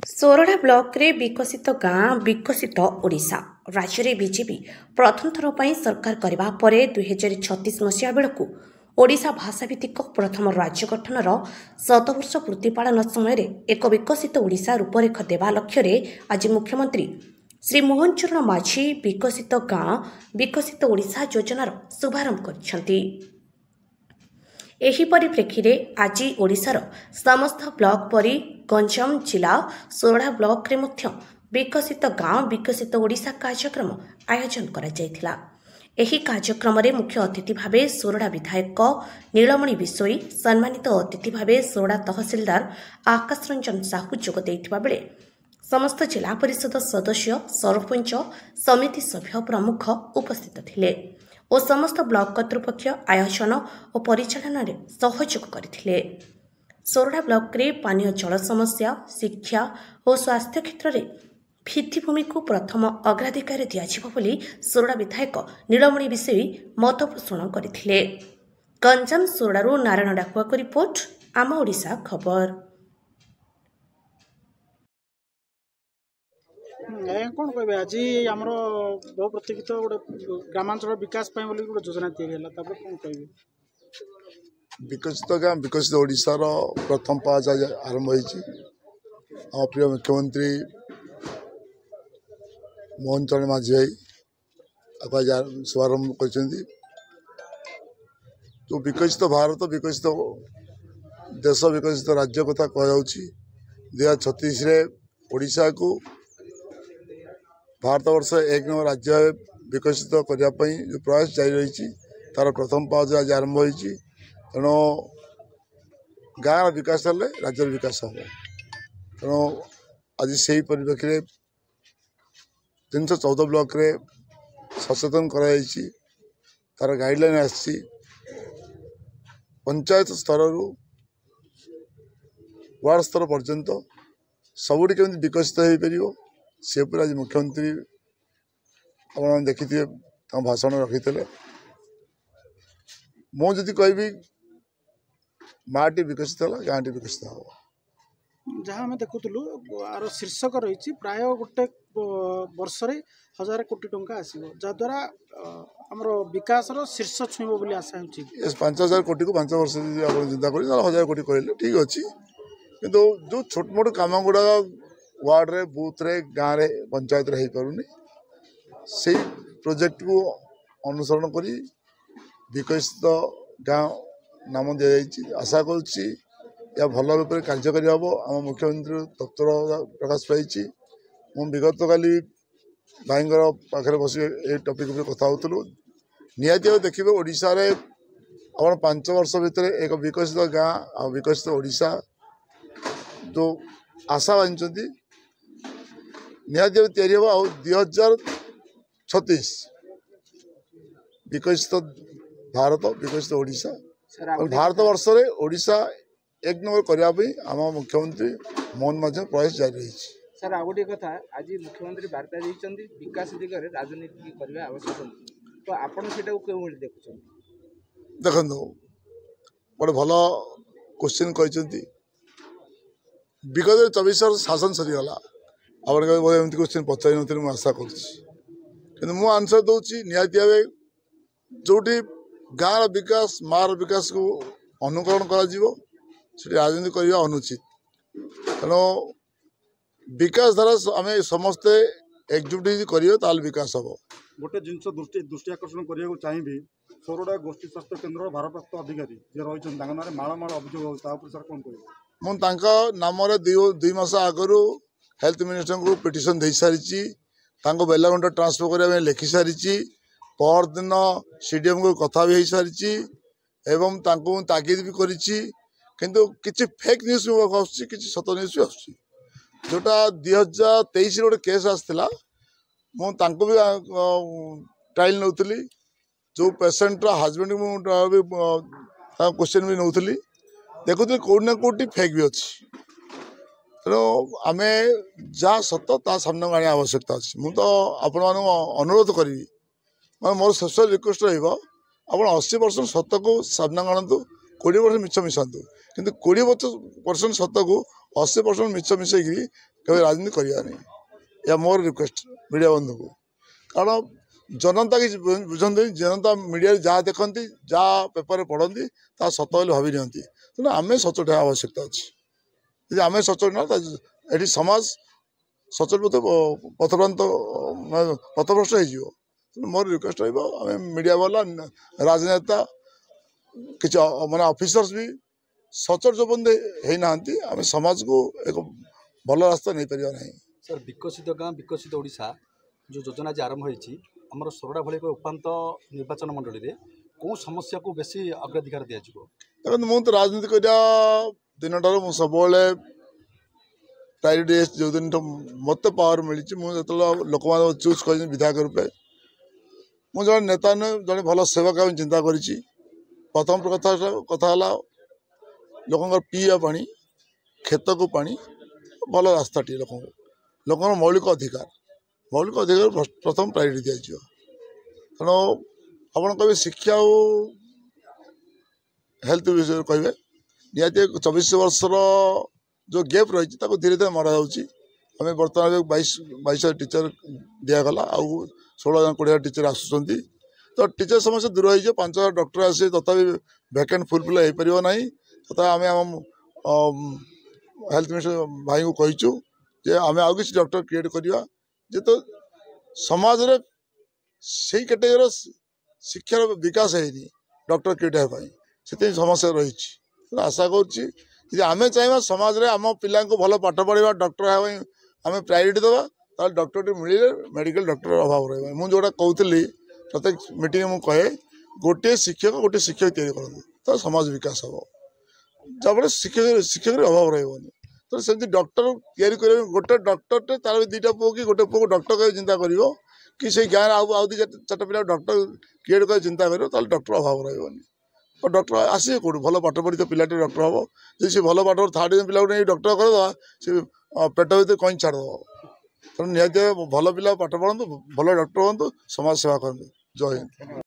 सोरडा block रे विकसित गाँ विकसित ओडिशा राज्य रे बीजेपी प्रथम थर पर सरकार करबा परे 2036 मसीहा बेलू ओडिशा भाषाभित्तिक प्रथम राज्य गठनर 7 वर्ष पूर्ति पालन समय एक विकसित ओडिशा रूपरेख देवा लक्ष्य आज मुख्यमंत्री श्री मोहन चरण माझी विकसित गाँ विकसित ओडिशा योजनार शुभारंभ करिसेंति। एही परिप्रेक्षी में आज ओडिशार समस्त ब्लॉक परी गंजाम जिला सोरडा ब्लॉक रे मध्य विकसित गाँव विकसित ओडिशा कार्यक्रम आयोजन करा जायथिला। एही कार्यक्रम रे मुख्य अतिथि भावे सोरडा विधायक नीलमणि बिसोई, सम्मानित अतिथि भावे सोरडा तहसीलदार आकाश रंजन साहू जोग देइथिबा बेले समस्त जिला परिषद सदस्य सरपंच समिति सभ्य प्रमुख उपस्थित थिले और समस्त ब्लॉक कर्तृपक्ष आयोजन और परिचालन में सहयोग करथिले। सोरडा ब्लॉक रे पानीय जल समस्या शिक्षा और स्वास्थ्य क्षेत्र में भित्तिभूमि को प्रथम अग्राधिकार दियाजिबो बोली सोरडा विधायक नीलमणि बिसोई मत पोषण करथिले। गंजाम सोरडारू नारायण डाकुआ को रिपोर्ट, आम ओडिशा खबर। कौन कहे आज आम बहु प्रतीक्षित गोटे ग्रामांचल विकास गोटे योजना या कौन कहे विकसित गाँ विकसित ओडिशार प्रथम पाँच आज आरंभ हो प्रिय मुख्यमंत्री मोहन चरण माझी भाई आज शुभारंभ कर तो विकसित भारत विकसित देश विकसित राज्य कथा कह 2036 ओडिशा को भारत वर्ष एक नंबर राज्य विकसित करने जो प्रयास जारी रही तार प्रथम पाँच आज आरंभ हो तेणु गाँव विकास हेल्ले राज्य विकास हम तेणु आज से परिप्रेक्षी में 314 ब्लॉक रे सचेतन तार गाइडलाइन आसी पंचायत स्तर वार्ड स्तर पर्यंत सबुठ केमी विकसित हो पार से पूरा आज मुख्यमंत्री आप देखी भाषण रखी मुझे कहबी माटी विकसित है गाँ टी विकसित हम जहाँ आम देखुलु आर शीर्षक रही प्राय गोटे वर्ष 1000 कोटी टंका आसो जहाद्वारा आमर विकास शीर्ष छुईब बोली आशा हो 5000 कोटी को 5 वर्ष चिंता कर 1000 कोटी कहले ठीक अच्छे किंतु जो छोट मोट कम गुड़ा वार्ड रे बूथ रे गाँव रे पंचायत रे पारुनी से प्रोजेक्ट को अनुसरण करी विकसित गाँव नाम दि जाइए आशा करुच्ची या भल रूप से कार्यकारी हम आम मुख्यमंत्री तत्पर प्रकाश पाई विगत काली भाई पाखे बस ये टपिक कथा होलु निहाती देखिए ओडिशा रे आप 5 वर्ष भितर एक विकसित गाँ आ विकसित ओडिशा जो आशा बांधि निहाती तैयारी हम 2036 विकसित भारत विकसित ओडिशा भारत वर्ष रे ओडिशा एक नंबर करने आम मुख्यमंत्री मोहन माझी प्रयास जारी रही। सर आ गोटे कथा आज मुख्यमंत्री वार्ता देइछन्ती विकास दिगरे राजनीति करबा आवश्यक तो आपण सेटा को केउ देखुछन देखो बड़े भल क्वेश्चन कहते विगत 24 वर्ष शासन सरीगला आप क्वेश्चन पचारि नी मुझे आशा कर आंसर दूसरी निहाती भाव जो गाँव विकास मार विकास को अनुकरण कर राजनीति करने अनुचित तेणु विकास द्वारा आम समस्ते एकजुट कर विकास हम गोटे जिन दृष्टि आकर्षण करने चाहिए सोरडा गोष्ठी स्वास्थ्य केन्द्र भारप्राप्त अधिकारी जे रही मालमाल अभियोग सर कौन कह नाम 2 मास आगु हेल्थ मिनिस्टर को पिटिशन दे सारी बेलागंटा ट्रांसफर करने लिखि सारी पर दिन सीडीएम को कथा भी हो सारी एवं तागिद भी किंतु किसी फेक न्यूज भी सत न्यूज भी आस जोटा 2023 गोटे केस आसाला मुझे भी ट्रायल नौली जो पेसेंट हजबैंड को क्वेश्चन भी नौली देखुली कौट ना कौटी फेक भी अच्छी तेणु आम जहाँ सत ता सामने आने आवश्यकता अच्छी मुझे तो आपण अनुरोध करी मोर स्पेशल रिक्वेस्ट रहा 80% सत को सामना आणतु 20% मिछ मिसातु किंतु 20% सत को 80% मिछ मिसेकी केवल राजनीति करवा नहीं या मोर रिक्वेस्ट मीडिया बंधु को कारण जनता कि बुझे जनता मीडिया जहाँ देखती जहाँ पेपर पढ़ती ता सत बोली भावी नियंती तेणु आम सचोट आवश्यकता अच्छी यदि आम सचोट ना ये समाज सचोट पथभ्रांत पथभ्रष्ट हो मोर रिक्वेस्ट रही मीडिया वाला राजनेता किसी माने ऑफिसर्स भी सचोट जो बंदे होना आम समाज को एक भल रास्ता नहीं पार ना। सर विकसित गाँ विकसित ओडिशा जो योजना आज आरंभ होती आमर सोरडा भली उपात निर्वाचन मंडली में कौ समस्या को बेसी अग्राधिकार दिया देखो मुझे तो राजनीति कर दिन ठार मुझे सब प्रायोरिटी जो दिन मत पावर मिली मुझे लोक मैंने चूज कर विधायक रूपे मुझे जन नेता नुहे जड़े भल सेवक चिंता कर प्रथम कथा लोक पीवा पानी खेत को पानी भल रास्ता टी लोक मौलिक अधिकार प्रथम प्रायोरिटी दिया तेणु आप कहे शिक्षा और हेल्थ विषय कहे निहती 24 वर्षर जो गैप रही धीरे धीरे मरा आम बर्तमान 22 टीचर दिगला आउ 16-20 टीचर आसुँच तो टीचर समस्या दूर हो 5,000 डॉक्टर आसे तथापि वैकेंट फुलफिल हो पार ना तथा आम हेल्थ मिनिस्टर भाई को कहीचु जे आम आउ कि डॉक्टर क्रिएट करवा जे तो समाज रे से कैटेगोरी शिक्षार विकास है डॉक्टर क्रिएट होगापी से समस्या रही आशा करें चाहिए समाज रे आम पिला भल पाठ पढ़ा डॉक्टर आम प्रायोरिटी देवा ताल डॉक्टर मिले मेडिकल डॉक्टर अभाव रहा मुझे जोटा कहती प्रत्येक मीटिंग में कहे गोटे शिक्षक तैयारी करूँ तो समाज विकास हम जहाँ शिक्षक अभाव रही तो सेमती डॉक्टर तैयारी कर गोटे डॉक्टर तार 2टा पुओ कि गोटे पुओ डॉक्टर कर चिंता कर कि से गाँव आउ 2-4 पिला डॉक्टर क्रिएट कर चिंता कर डॉक्टर अभाव रही और डॉक्टर आसे कौट भल पाठ पढ़ी तो पिलाटे डॉक्टर हम जी से भल पाठ 3rd डिविजन पिला नहीं डॉक्टर करदे से पेट भर कहीं छाड़देव तेणु निहत भल पिला पाठ पढ़ु भल डॉक्टर हूँ समाज सेवा करूँ जय हिंद।